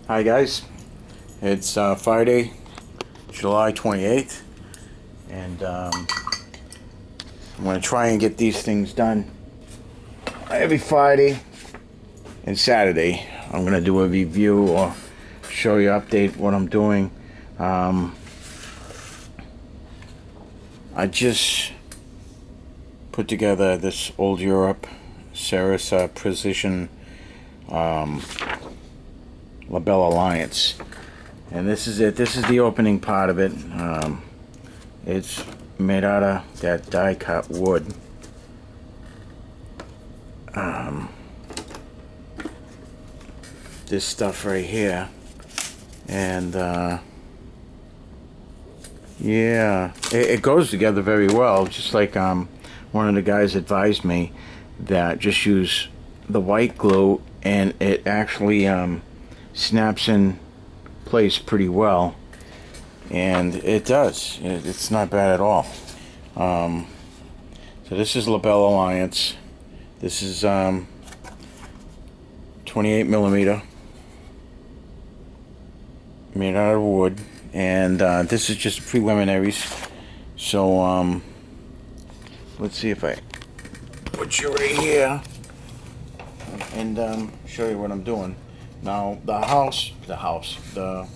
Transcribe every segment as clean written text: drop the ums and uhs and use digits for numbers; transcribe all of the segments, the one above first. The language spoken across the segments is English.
Hi guys, it's Friday, July 28th, and I'm going to try and get these things done every Friday and Saturday. I'm going to do a review or show you, update what I'm doing. I just put together this Old Europe Ceres Precision Belle Alliance, and this is it. This is the opening part of it. It's made out of that die cut wood. This stuff right here, and yeah, it goes together very well. Just like one of the guys advised me that just use the white glue, and it actually snaps in place pretty well, and it does. It's not bad at all. So this is Belle Alliance. This is 28 millimeter, made out of wood, and this is just preliminaries. So let's see if I put you right here and show you what I'm doing. Now the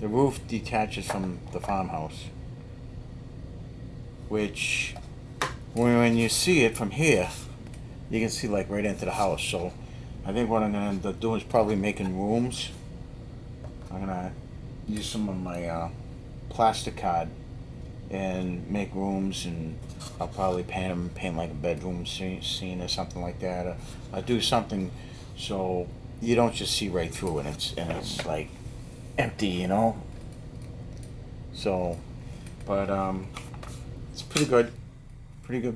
roof detaches from the farmhouse, which when you see it from here, you can see like right into the house. So I think what I'm gonna end up doing is probably making rooms. I'm gonna use some of my plastic card and make rooms, and I'll probably paint like a bedroom scene or something like that. Or I'll do something so you don't just see right through it, and it's like empty, you know. So, but it's pretty good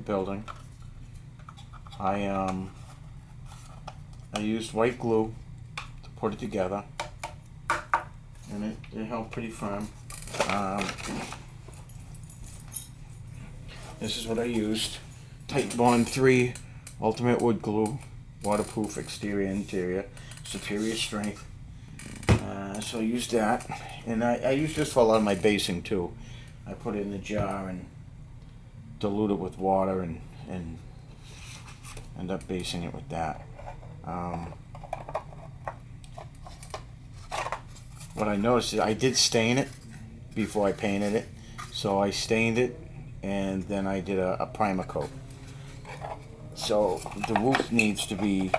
building. I used white glue to put it together, and it held pretty firm. This is what I used: Tight Bond 3 Ultimate Wood Glue, waterproof exterior interior, superior strength. So I used that, and I use this for a lot of my basing too. I put it in the jar and dilute it with water, and end up basing it with that. What I noticed is I did stain it before I painted it, so I stained it and then I did a primer coat. So the roof needs to be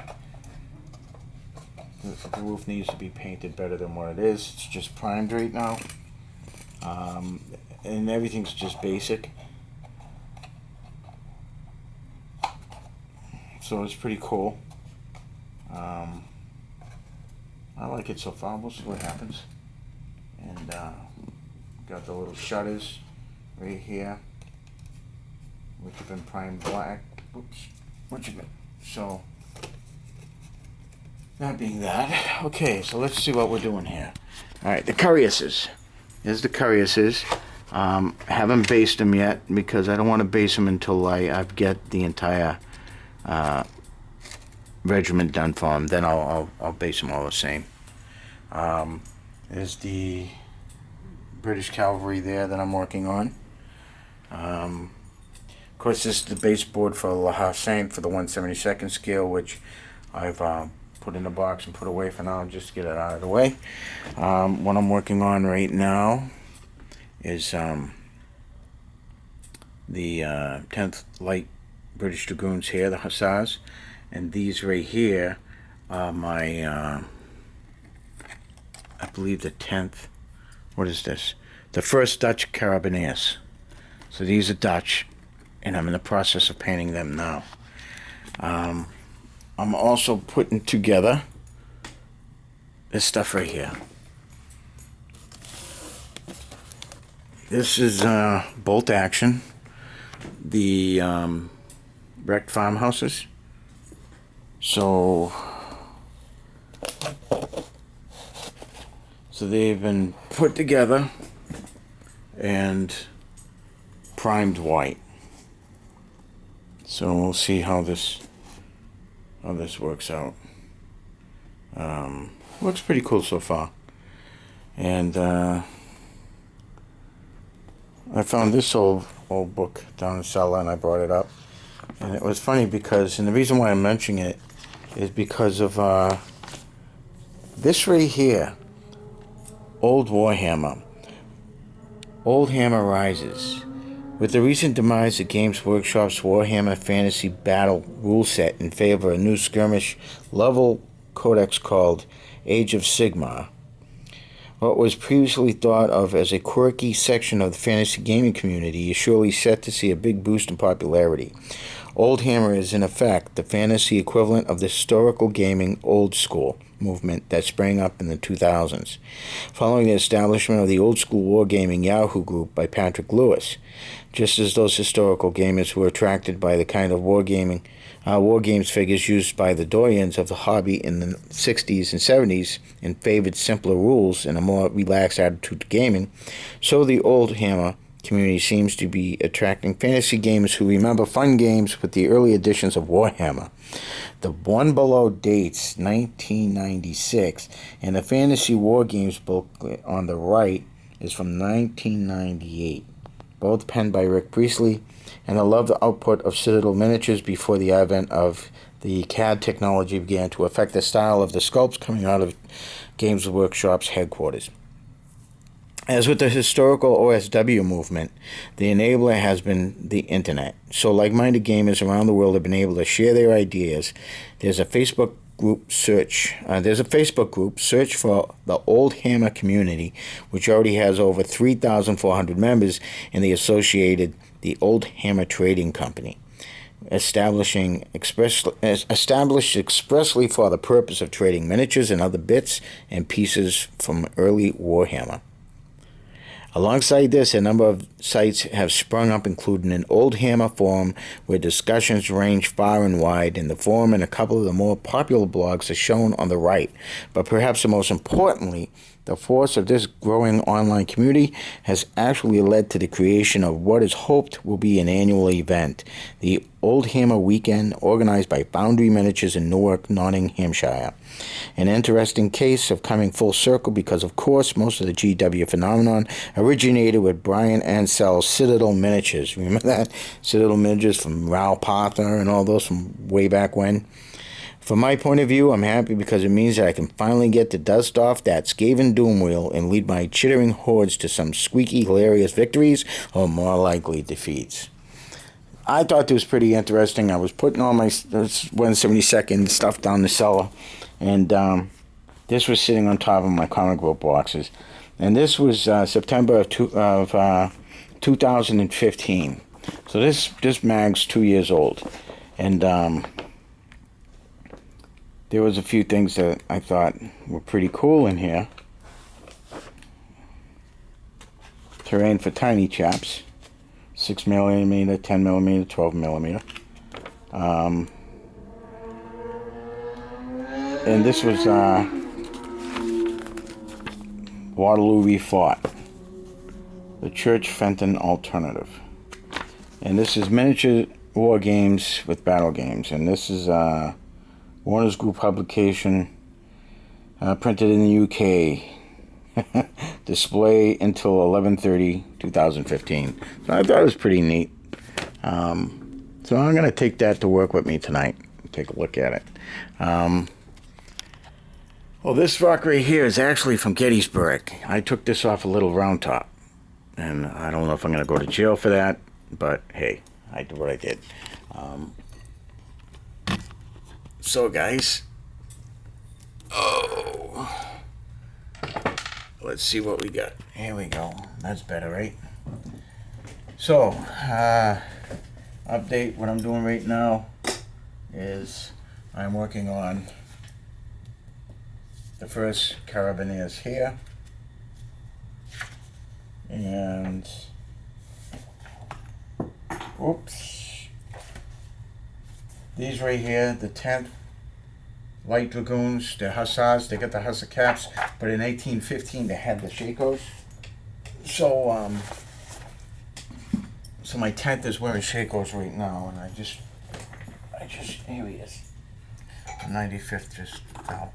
painted better than what it is. It's just primed right now, and everything's just basic. So it's pretty cool. I like it so far. We'll see what happens. And got the little shutters right here, which have been primed black. So that being that, okay, so let's see what we're doing here. Alright, the Curiouses. Here's the Curiouses. Haven't based them yet because I don't want to base them until I get the entire regiment done for them. Then I'll base them all the same. There's the British Cavalry there that I'm working on. Of course, this is the baseboard for the Hussars for the 1/72nd scale, which I've put in a box and put away for now, just to get it out of the way. What I'm working on right now is the 10th Light British Dragoons here, the Hussars, and these right here are my I believe the 10th, what is this? The 1st Dutch Carabineers. So these are Dutch, and I'm in the process of painting them now. I'm also putting together this stuff right here. This is bolt action, the wrecked farmhouses. So they've been put together and primed white. So we'll see how this works out. Looks pretty cool so far. And I found this old book down in the cellar, and I brought it up. And it was funny because, and the reason why I'm mentioning it is because of this right here, Old Warhammer. Old Hammer Rises. With the recent demise of Games Workshop's Warhammer Fantasy Battle rule set in favor of a new skirmish level codex called Age of Sigmar, what was previously thought of as a quirky section of the fantasy gaming community is surely set to see a big boost in popularity. Old Hammer is, in effect, the fantasy equivalent of the historical gaming old school movement that sprang up in the 2000s, following the establishment of the Old School Wargaming Yahoo group by Patrick Lewis. Just as those historical gamers were attracted by the kind of war games figures used by the doyens of the hobby in the 60s and 70s and favored simpler rules and a more relaxed attitude to gaming, so the Old Hammer community seems to be attracting fantasy gamers who remember fun games with the early editions of Warhammer. The one below dates 1996, and the Fantasy War Games booklet on the right is from 1998. Both penned by Rick Priestley, and I love the output of Citadel miniatures before the advent of the CAD technology began to affect the style of the sculpts coming out of Games Workshop's headquarters. As with the historical OSW movement, the enabler has been the internet. So like-minded gamers around the world have been able to share their ideas. There's a Facebook group search for the Old Hammer community, which already has over 3,400 members, and the associated the Old Hammer Trading Company, established expressly for the purpose of trading miniatures and other bits and pieces from early Warhammer. Alongside this, a number of sites have sprung up, including an Old Hammer forum where discussions range far and wide, and the forum and a couple of the more popular blogs are shown on the right. But perhaps the most importantly, the force of this growing online community has actually led to the creation of what is hoped will be an annual event, the Old Hammer Weekend, organized by Foundry Miniatures in Newark, Nottinghamshire. An interesting case of coming full circle because, of course, most of the GW phenomenon originated with Brian Ansell's Citadel Miniatures. Remember that? Citadel Miniatures from Raoul Parther and all those from way back when? From my point of view, I'm happy because it means that I can finally get to dust off that Skaven doom wheel and lead my chittering hordes to some squeaky, hilarious victories or more likely defeats. I thought this was pretty interesting. I was putting all my 172nd stuff down the cellar, and this was sitting on top of my comic book boxes. And this was September of 2015. So this mag's 2 years old. And there was a few things that I thought were pretty cool in here. Terrain for tiny chaps. 6mm, 10mm, 12mm. And this was Waterloo Refought, the Church Fenton Alternative. And this is miniature war games with battle games. And this is Warner's Group publication, printed in the UK. Display until 11/30/2015. So I thought it was pretty neat. So I'm going to take that to work with me tonight. Take a look at it. Well, this rock right here is actually from Gettysburg. I took this off a little round top. And I don't know if I'm going to go to jail for that. But hey, I did what I did. So guys. Let's see what we got. Here we go. That's better, right? So, update. What I'm doing right now is I'm working on the first Carabineers here. And, oops. These right here, the 10th. Light Dragoons, they're Hussars, they got the Hussar caps, but in 1815 they had the Shakos. So my 10th is wearing Shakos right now, and I just, here he is. The 95th just fell.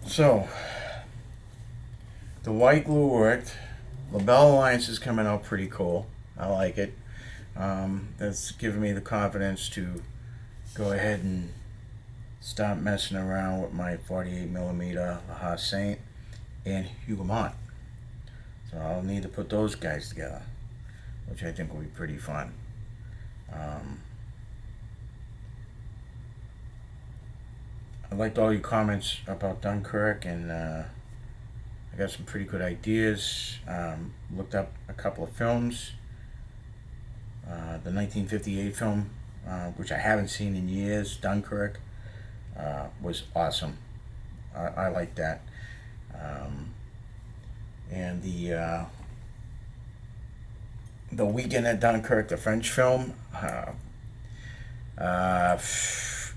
So, the white glue worked. The Belle Alliance is coming out pretty cool. I like it. That's giving me the confidence to go ahead and start messing around with my 48mm Hussars Saint and Huguenot. So I'll need to put those guys together, which I think will be pretty fun. I liked all your comments about Dunkirk, and I got some pretty good ideas. Looked up a couple of films. The 1958 film, which I haven't seen in years, Dunkirk, was awesome. I like that. And the Weekend at Dunkirk, the French film,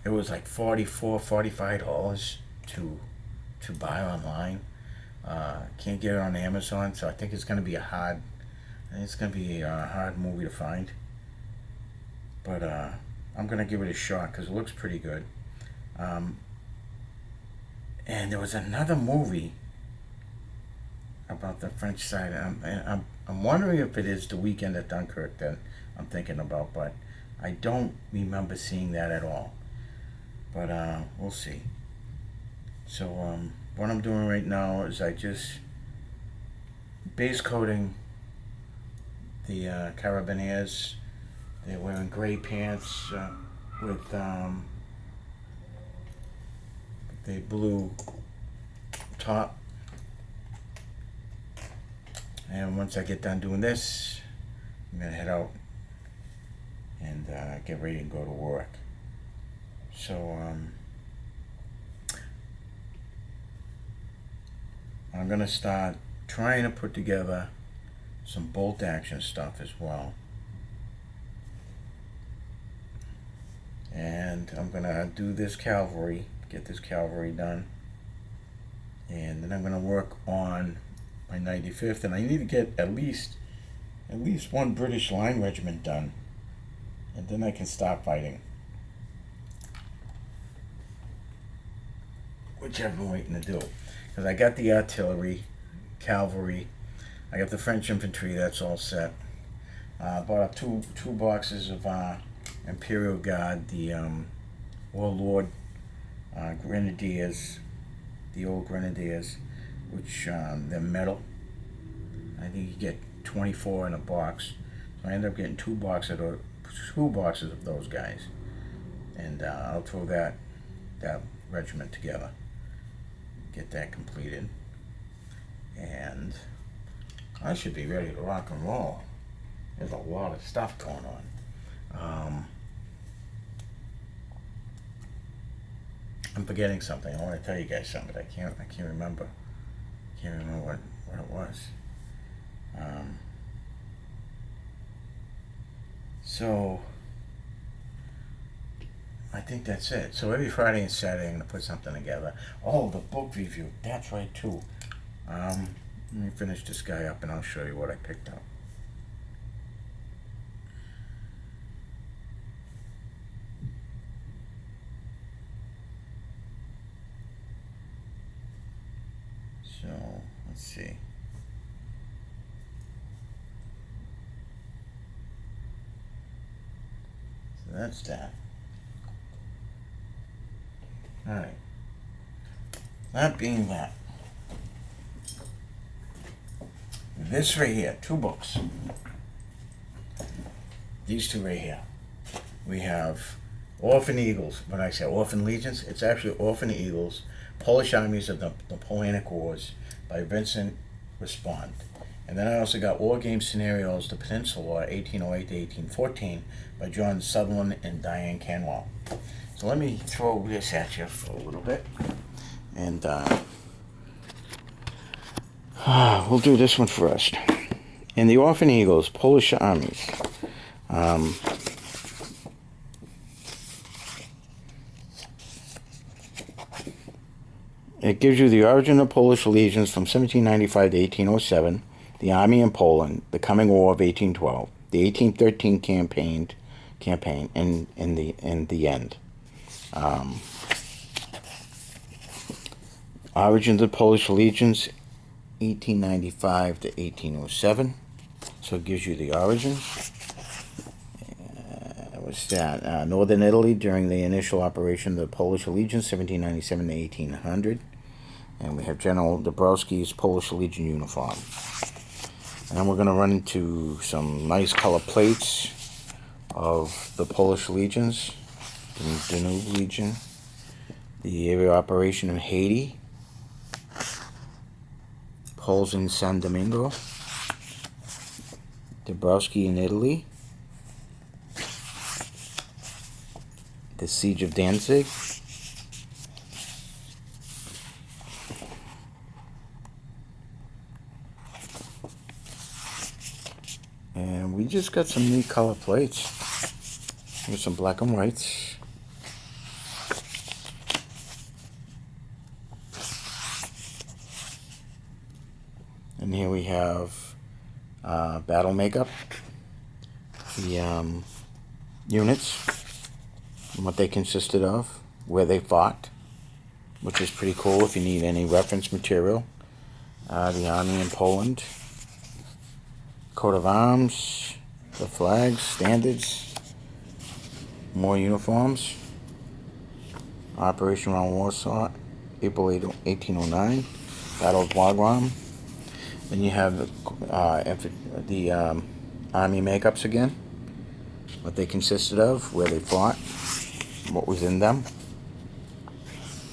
it was like $45 to buy online. Can't get it on Amazon, so I think it's gonna be a hard movie to find. But I'm gonna give it a shot because it looks pretty good. And there was another movie about the French side. I'm wondering if it is The Weekend at Dunkirk that I'm thinking about, but I don't remember seeing that at all. But we'll see. So what I'm doing right now is I just base coating the Carabineers. They're wearing gray pants with the blue top. And once I get done doing this, I'm gonna head out and get ready to go to work. So I'm gonna start trying to put together some bolt action stuff as well. And I'm gonna do this cavalry, get this cavalry done, and then I'm gonna work on my 95th, and I need to get at least one British line regiment done, and then I can start fighting, which I've been waiting to do, because I got the artillery, cavalry, I got the French infantry, that's all set. Bought up two boxes of Imperial Guard, the Warlord Grenadiers, the old Grenadiers, which they're metal. I think you get 24 in a box. So I end up getting two boxes of those guys, and I'll throw that regiment together, get that completed, and I should be ready to rock and roll. There's a lot of stuff going on. I'm forgetting something. I want to tell you guys something, but I can't remember. Can't remember what it was. So I think that's it. So every Friday and Saturday I'm gonna put something together. Oh, the book review. That's right too. Let me finish this guy up and I'll show you what I picked up. So let's see. So that's that. All right. That being that, this right here, two books. These two right here. We have Orphan Eagles. When I say Orphan Legions, it's actually Orphan Eagles, Polish Armies of the Napoleonic Wars by Vincent Respond. And then I also got War Game Scenarios, the Penninsular, 1808 to 1814 by John Sutherland and Diane Canwell. So let me throw this at you for a little bit. And we'll do this one first. In the Orphan Eagles, Polish Armies. It gives you the origin of Polish legions from 1795 to 1807, the army in Poland, the coming war of 1812, the 1813 campaign, and in the end. Origins of Polish Legions, 1895 to 1807. So it gives you the origins. What's that? Northern Italy during the initial operation of the Polish Legion, 1797 to 1800. And we have General Dabrowski's Polish Legion uniform. And then we're going to run into some nice color plates of the Polish Legions, the Danube Legion, the area of operation in Haiti, Poles in San Domingo, Dabrowski in Italy, the Siege of Danzig, and we just got some neat color plates. Here's some black and whites. And here we have battle makeup, the units, and what they consisted of, where they fought, which is pretty cool if you need any reference material. The army in Poland, coat of arms, the flags, standards, more uniforms. Operation around Warsaw, April 1809, Battle of Wagram. Then you have the army makeups again, what they consisted of, where they fought, what was in them.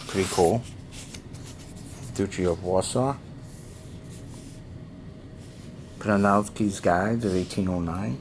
Pretty cool. Duchy of Warsaw. Penninsular's Guides of 1809.